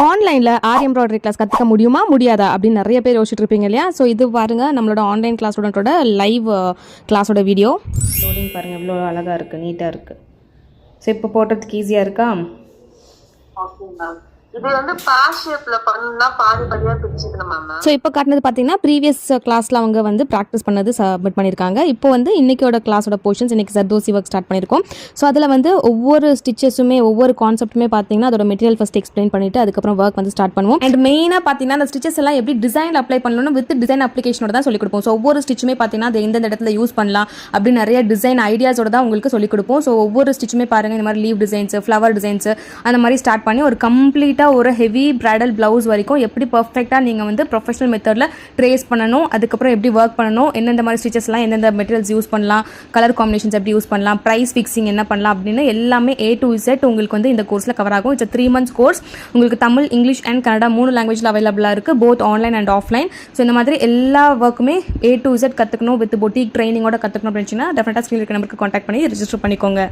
ஆன்லைனில் ஆரி embroidery class கற்றுக்க முடியுமா முடியாதா அப்படின்னு நிறைய பேர் யோசிச்சுட்டு இருப்பீங்க இல்லையா? ஸோ இது பாருங்கள் நம்மளோட ஆன்லைன் கிளாஸ் ஸ்டூடெண்ட்டோட லைவ் கிளாஸோட வீடியோ. லோடிங் பாருங்கள் எவ்வளோ அழகாக இருக்குது, நீட்டாக இருக்குது. ஸோ இப்போ போடுறதுக்கு ஈஸியாக இருக்கா? Okay ma'am. இது வந்து பாஸ் ஷேப்ல பண்ணா பாதி பாதியா பிரிச்சுக்கணுமா மேம்? ஸோ இப்போ காட்டினது பார்த்தீங்கன்னா ப்ரீவியஸ் கிளாஸில் அவங்க வந்து ப்ராக்டிஸ் பண்ணது சப்மிட் பண்ணியிருக்காங்க. இப்போ வந்து இன்றைக்கியோட கிளாஸோட போர்ஷன்ஸ் இன்றைக்கி ஜர்தோசி ஒர்க் ஸ்டார்ட் பண்ணியிருக்கோம். ஸோ அதில் வந்து ஒவ்வொரு ஸ்டிச்சஸுமே ஒவ்வொரு கான்செப்ட்டுமே பார்த்தீங்கன்னா அதோட மெட்டீரியல் ஃபஸ்ட் எக்ஸ்பிளைன் பண்ணிவிட்டு அதுக்கப்புறம் ஒர்க் வந்து ஸ்டார்ட் பண்ணுவோம். அண்ட் மெயினாக பார்த்தீங்கன்னா அந்த ஸ்டிச்சஸ் எல்லாம் எப்படி டிசைன் அப்ளை பண்ணணும் வித் டிசைன் அப்ளிகேஷனோட தான் சொல்லிக் கொடுப்போம். ஸோ ஒவ்வொரு ஸ்டிச்சுமே பார்த்தீங்கன்னா அது எந்தெந்த இடத்துல யூஸ் பண்ணலாம் அப்படின்னு நிறைய டிசைன் ஐடியாஸோட தான் உங்களுக்கு சொல்லிக் கொடுப்போம். ஸோ ஒவ்வொரு ஸ்டிச்சுமே பாருங்கள் இந்த மாதிரி லீவ் டிசைன்ஸ், ஃப்ளவர் டிசைன்ஸ் அந்த மாதிரி ஸ்டார்ட் பண்ணி ஒரு கம்ப்ளீட்டாக ஒரு ஹெவி பிரைடல் ப்ளவுஸ் வரைக்கும் எப்படி பர்ஃபெக்டாக நீங்கள் வந்து ப்ரொஃபஷனல் மெத்தடில் ட்ரேஸ் பண்ணணும், அதுக்கப்புறம் எப்படி ஒர்க் பண்ணணும், எந்தெந்த மாதிரி ஸ்டிச்சஸ்லாம் எந்தெந்த மெட்டீரியல்ஸ் யூஸ் பண்ணலாம், கலர் காம்பினேஷன்ஸ் எப்படி யூஸ் பண்ணலாம், ப்ரைஸ் ஃபிக்ஸிங் என்ன பண்ணலாம் அப்படின்னு எல்லாமே A to Z உங்களுக்கு வந்து இந்த கோர்ஸில் கவர் ஆகும். It's 3 months course. உங்களுக்கு தமிழ், இங்கிலீஷ் அண்ட் கன்னடா 3 லாங்குவேஜில் அவைலபிளாக இருக்குது, both online and offline. So இந்த மாதிரி எல்லா ஒர்க்குமே A to Z கற்றுக்கணும் வித் பொட்டிக் ட்ரைனிங்கோட கற்றுக்கணும் அப்படின்னா டெஃபினட்டாக ஸ்க்ரீன் இருக்க நம்பருக்கு கான்டாக்ட் பண்ணி ரிஜிஸ்டர் பண்ணிக்கோங்க.